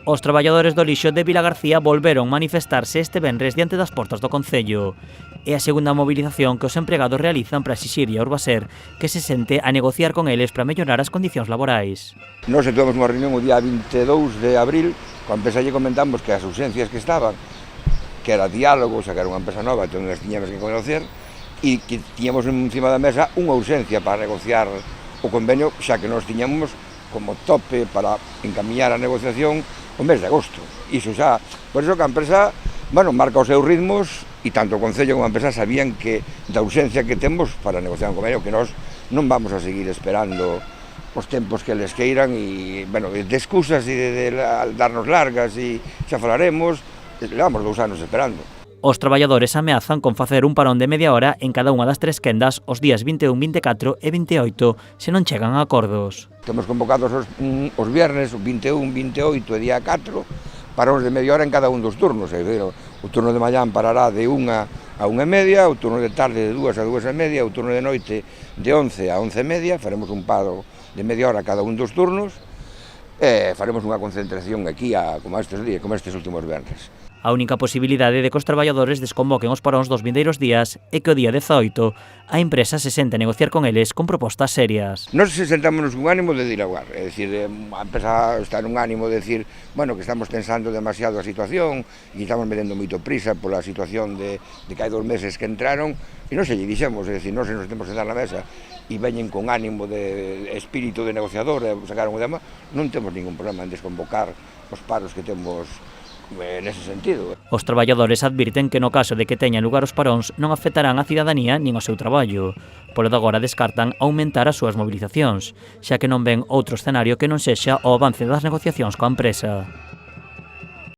Os traballadores do lixo de Vilagarcía volveron manifestarse este venres diante das portas do Concello. É a segunda movilización que os empregados realizan para exixirlle a Urbaser que se sente a negociar con eles para mellorar as condicións laborais. Nós tivemos unha reunión o día 22 de abril, coa empresa lle comentamos que as ausencias que estaban, que era diálogo, o sea, que era unha empresa nova, entón as tiñamos que conocer, e que tiñamos encima da mesa unha urgencia para negociar o convenio, xa que nós tiñamos como tope para encamiñar a negociación o mes de agosto. Iso xa, por iso que a empresa, bueno, marca os seus ritmos e tanto o Concello como a empresa sabían que da urxencia que temos para negociar un convenio, que nós non vamos a seguir esperando os tempos que les queiran e, bueno, de excusas e de darnos largas e xa falaremos, levamos 2 anos esperando. Os traballadores ameazan con facer un parón de media hora en cada unha das 3 quendas os días 21, 24 e 28 se non chegan a acordos. Temos convocados os viernes, 21, 28 e día 4, paróns de media hora en cada un dos turnos. O turno de mañán parará de 1 a 1:30, o turno de tarde de 2 a 2:30, o turno de noite de 11 a 11:30, faremos un paro de media hora cada un dos turnos, e faremos unha concentración aquí como estes últimos viernes. A única posibilidade de que os traballadores desconvoquen os paróns dos vindeiros días é que o día 18 a empresa se sente a negociar con eles con propostas serias. Nos se sentámonos con ánimo de dialogar, é dicir, a empresa está nun ánimo de decir, bueno, que estamos tensando demasiado a situación e estamos metendo moito prisa pola situación de que hai 2 meses que entraron e non se lle dixemos, é dicir, non se nos temos que dar na mesa e veñen con ánimo de espírito de negociador e sacaron o tema, non temos ningún problema en desconvocar os paros que temos nese sentido. Os traballadores advirten que no caso de que teñan lugar os paróns non afectarán a cidadanía nin ao seu traballo. Polo de agora descartan aumentar as súas movilizacións, xa que non ven outro escenario que non sexa o avance das negociacións coa empresa.